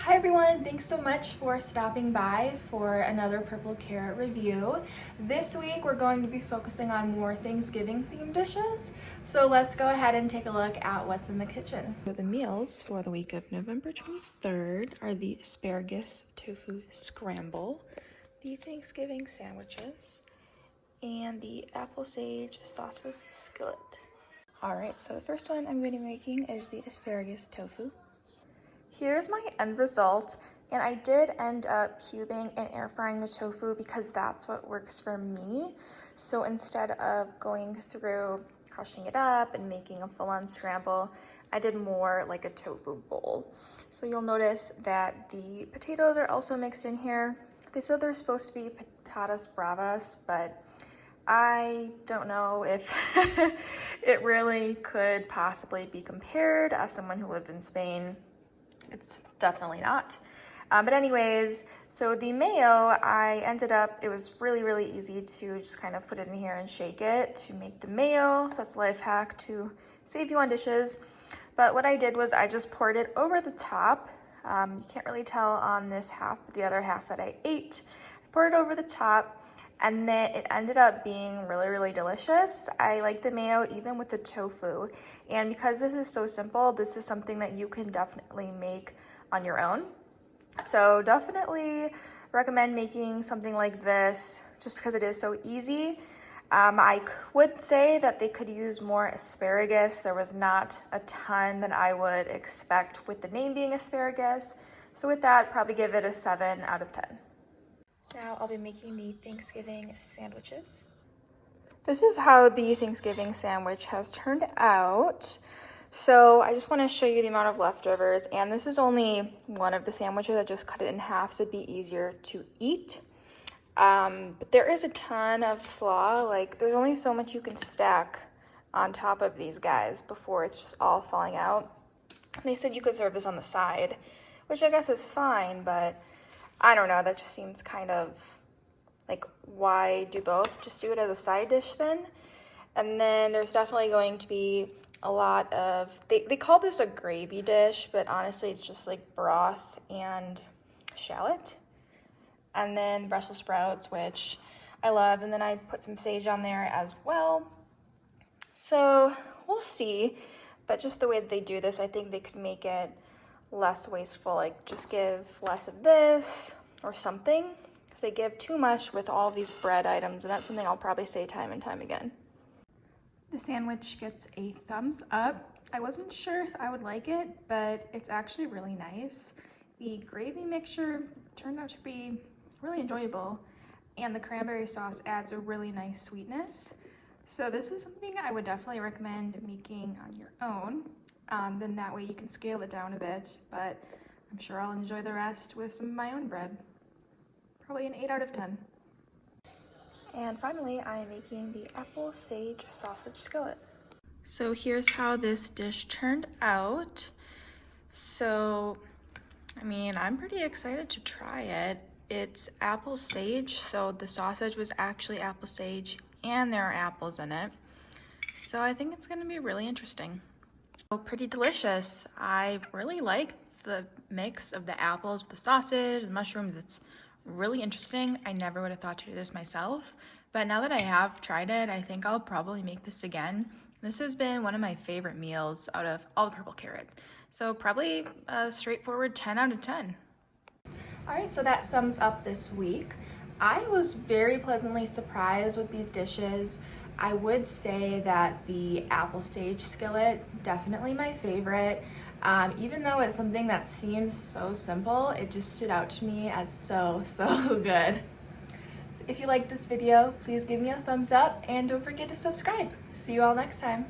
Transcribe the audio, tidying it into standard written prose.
Hi everyone, thanks so much for stopping by for another purple carrot review. This week we're going to be focusing on more Thanksgiving themed dishes. So let's go ahead and take a look at what's in the kitchen. So the meals for the week of November 23rd are the Asparagus Tofu Scramble, the Thanksgiving sandwiches, and the apple sage sausage skillet. Alright, so the first one I'm going to be making is the asparagus tofu. Here's my end result, and I did end up cubing and air frying the tofu because that's what works for me. So instead of going through crushing it up and making a full-on scramble, I did more like a tofu bowl. So you'll notice that the potatoes are also mixed in here. They said they're supposed to be patatas bravas, but I don't know if it really could possibly be compared. As someone who lived in Spain, it's definitely not. But anyways, so the mayo, it was really easy to just kind of put it in here and shake it to make the mayo. So that's a life hack to save you on dishes. But what I did was I just poured it over the top. You can't really tell on this half, but the other half that I ate, I poured it over the top. And then it ended up being really delicious. I like the mayo even with the tofu. And because this is so simple, this is something that you can definitely make on your own. So definitely recommend making something like this just because it is so easy. I would say that they could use more asparagus. There was not a ton that I would expect with the name being asparagus. So with that, probably give it a 7 out of 10. Now I'll be making the Thanksgiving sandwiches. This is how the Thanksgiving sandwich has turned out. So I just want to show you the amount of leftovers, and this is only one of the sandwiches. I just cut it in half so it'd be easier to eat. But there is a ton of slaw. Like, there's only so much you can stack on top of these guys before it's just all falling out. And they said you could serve this on the side, which I guess is fine, but I don't know, that just seems kind of like, why do both? Just do it as a side dish then. And then there's definitely going to be a lot of, they call this a gravy dish, but honestly it's just like broth and shallot. And then Brussels sprouts, which I love, and then I put some sage on there as well. So we'll see, but just the way that they do this, I think they could make it less wasteful, like just give less of this or something, because they give too much with all these bread items, and that's something I'll probably say time and time again. The sandwich gets a thumbs up. I wasn't sure if I would like it, but it's actually really nice. The gravy mixture turned out to be really enjoyable, and the cranberry sauce adds a really nice sweetness. So this is something I would definitely recommend making on your own. Then that way you can scale it down a bit, but I'm sure I'll enjoy the rest with some of my own bread. Probably an 8 out of 10. And finally, I'm making the apple sage sausage skillet. So here's how this dish turned out. So, I mean, I'm pretty excited to try it. It's apple sage, so the sausage was actually apple sage, and there are apples in it. So I think it's gonna be really interesting. Pretty delicious. I really like the mix of the apples with the sausage, the mushrooms. It's really interesting. I never would have thought to do this myself, but now that I have tried it, I think I'll probably make this again. This has been one of my favorite meals out of all the purple carrot. So probably a straightforward 10 out of 10. All right, so that sums up this week. I was very pleasantly surprised with these dishes. I would say that the apple sage skillet, definitely my favorite. Even though it's something that seems so simple, it just stood out to me as so good. So if you liked this video, please give me a thumbs up and don't forget to subscribe. See you all next time.